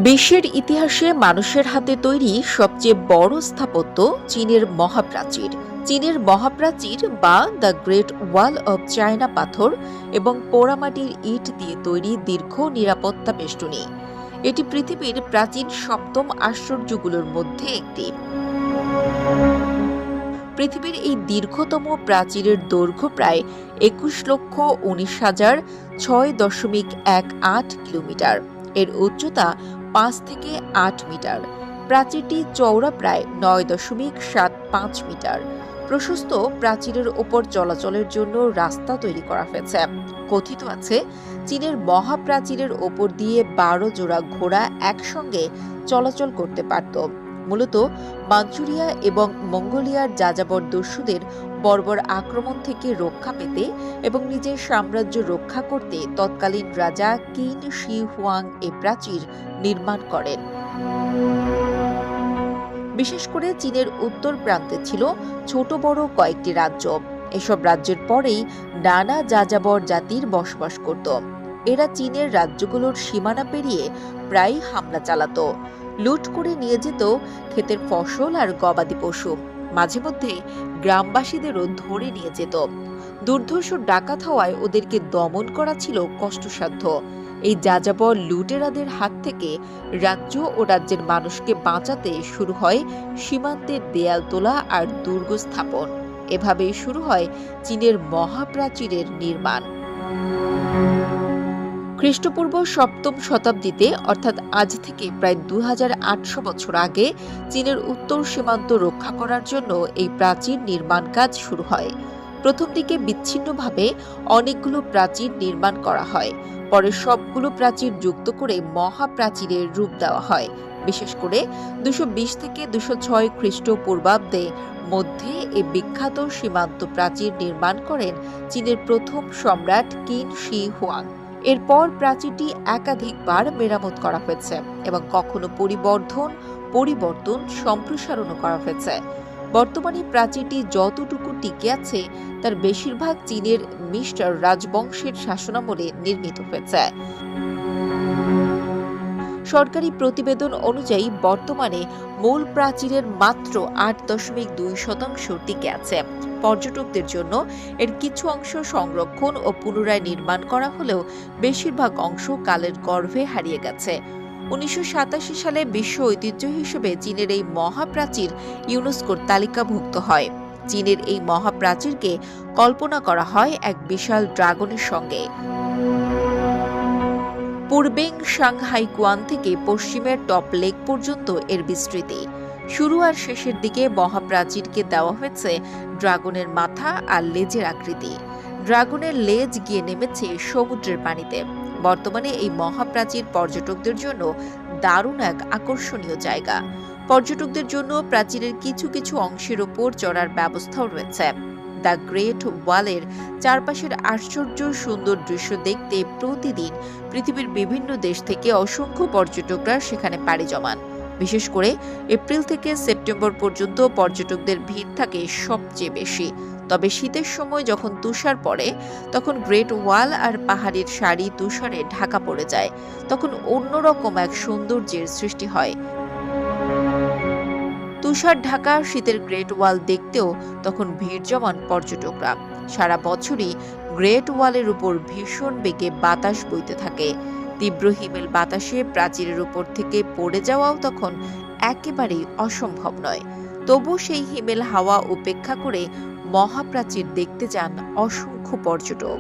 বিশ্বের ইতিহাসে মানুষের হাতে তৈরি সবচেয়ে বড় স্থাপত্য চীনের মহাপ্রাচীর। চীনের মহাপ্রাচীর বা the great wall of China পাথর এবং পোড়ামাটির ইট দিয়ে তৈরি দীর্ঘ নিরাপত্তা বেষ্টনী। এটি পৃথিবীর প্রাচীন সপ্তম আশ্চর্যগুলোর মধ্যে একটি। পৃথিবীর এই দীর্ঘতম প্রাচীরের দৈর্ঘ্য প্রায় 21,19,6.18 কিলোমিটার। এর উচ্চতা 5 থেকে 8 মিটার। প্রাচীরটি চওড়া প্রায় 9.75 মিটার। প্রশস্ত প্রাচীরের ওপর চলাচলের জন্য রাস্তা তৈরি করা হয়েছে। কথিত আছে, চীনের মহাপ্রাচীরের ওপর দিয়ে 12 জোড়া ঘোড়া একসঙ্গে চলাচল করতে পারত, মূলত মাঞ্চুরিয়া এবং মঙ্গোলিয়ার যাযাবর দস্যুদের বর্বর আক্রমণ থেকে রক্ষা পেতে এবং নিজের সাম্রাজ্য রক্ষা করতে তৎকালীন রাজা কিন শি হুয়াং এ প্রাচীর নির্মাণ করেন। বিশেষ করে চীনের উত্তর প্রান্তে ছিল ছোট বড় কয়েকটি রাজ্য। এসব রাজ্যের পরেই নানা যাযাবর জাতির বসবাস করত। এরা চীনের রাজ্যগুলোর সীমানা পেরিয়ে প্রায়ই হামলা চালাতো, লুট করে নিয়ে যেত ক্ষেতের ফসল আর গবাদি পশু। মাঝে মধ্যে গ্রামবাসীদেরও ধরে নিয়ে যেত। দুর্ধর্ষ ডাকাত হওয়ায় ওদেরকে দমন করা ছিল কষ্টসাধ্য। এই যাযাবর লুটেরাদের হাত থেকে রাজ্য ও রাজ্যের মানুষকে বাঁচাতে শুরু হয় সীমান্তের দেয়াল তোলা আর দুর্গ স্থাপন। এভাবেই শুরু হয় চীনের মহাপ্রাচীরের নির্মাণ। খ্রিস্টপূর্ব সপ্তম শতাব্দীতে, অর্থাৎ আজ থেকে প্রায় 2800 বছর আগে, চীনের উত্তর সীমান্ত রক্ষা করার জন্য এই প্রাচীর নির্মাণ কাজ শুরু হয়। প্রথম দিকে বিচ্ছিন্নভাবে অনেকগুলো প্রাচীর নির্মাণ করা হয়। পরে সবগুলো প্রাচীর যুক্ত করে মহাপ্রাচীরের রূপ দেওয়া হয়। বিশেষ করে 220 থেকে 206 খ্রিস্টপূর্বাব্দে মধ্যে এই বিখ্যাত সীমান্ত প্রাচীর নির্মাণ করেন চীনের প্রথম সম্রাট কিন শি হুয়াং। এরপর প্রাচীরটি একাধিকবার মেরামত করা হয়েছে এবং কখনো পরিবর্তন সম্প্রসারণও করা হয়েছে। বর্তমানে প্রাচীরটি যতটুকু টিকে আছে তার বেশিরভাগ চীনের মিস্টার রাজবংশের শাসনামলে নির্মিত হয়েছে। সরকারি প্রতিবেদন অনুযায়ী বর্তমানে মূল প্রাচীরের মাত্র 8.2% টিকে আছে। পর্যটকদের জন্য এর কিছু অংশ সংরক্ষণ ও পুনরায় নির্মাণ করা হলেও বেশিরভাগ অংশ কালের গর্ভে হারিয়ে গেছে। 1987 সালে বিশ্ব ঐতিহ্য হিসেবে চীনের এই মহাপ্রাচীর ইউনেস্কোর তালিকাভুক্ত হয়। চীনের এই মহাপ্রাচীরকে কল্পনা করা হয় এক বিশাল ড্রাগনের সঙ্গে। পূর্বেং সাংহাই কুয়ান থেকে পশ্চিমের টপ লেক পর্যন্ত এর বিস্তৃতি। শুরু আর শেষের দিকে মহাপ্রাচীরকে দেওয়া হয়েছে ড্রাগনের মাথা আর লেজের আকৃতি। ড্রাগনের লেজ গিয়ে নেমেছে সমুদ্রের পানিতে। বর্তমানে এই মহাপ্রাচীর পর্যটকদের জন্য দারুণ এক আকর্ষণীয় জায়গা। পর্যটকদের জন্য প্রাচীরের কিছু কিছু অংশের ওপর চড়ার ব্যবস্থাও রয়েছে। দ্য গ্রেট ওয়ালের চারপাশের আশ্চর্য সুন্দর দৃশ্য দেখতে প্রতিদিন পৃথিবীর বিভিন্ন দেশ থেকে অসংখ্য পর্যটকরা সেখানে পাড়ি জমান। বিশেষ করে এপ্রিল থেকে সেপ্টেম্বর পর্যন্ত পর্যটকদের ভিড় থাকে সবচেয়ে বেশি। তবে শীতের সময় যখন তুষার পড়ে, তখন গ্রেট ওয়াল আর পাহাড়ের সারি তুষারে ঢাকা পড়ে যায়। তখন অন্যরকম এক সৌন্দর্যের সৃষ্টি হয়। তুষার ঢাকা শীতের গ্রেট ওয়াল দেখতেও তখন ভিড় জমান পর্যটকরা। সারা বছরই গ্রেট ওয়ালের উপর ভীষণ বেগে বাতাস বইতে থাকে। তীব্র হিমেল বাতাসে প্রাচীরের উপর থেকে পড়ে যাওয়াও তখন একেবারেই অসম্ভব নয়। তবু সেই হিমেল হাওয়া উপেক্ষা করে মহাপ্রাচীর দেখতে যান অসংখ্য পর্যটক।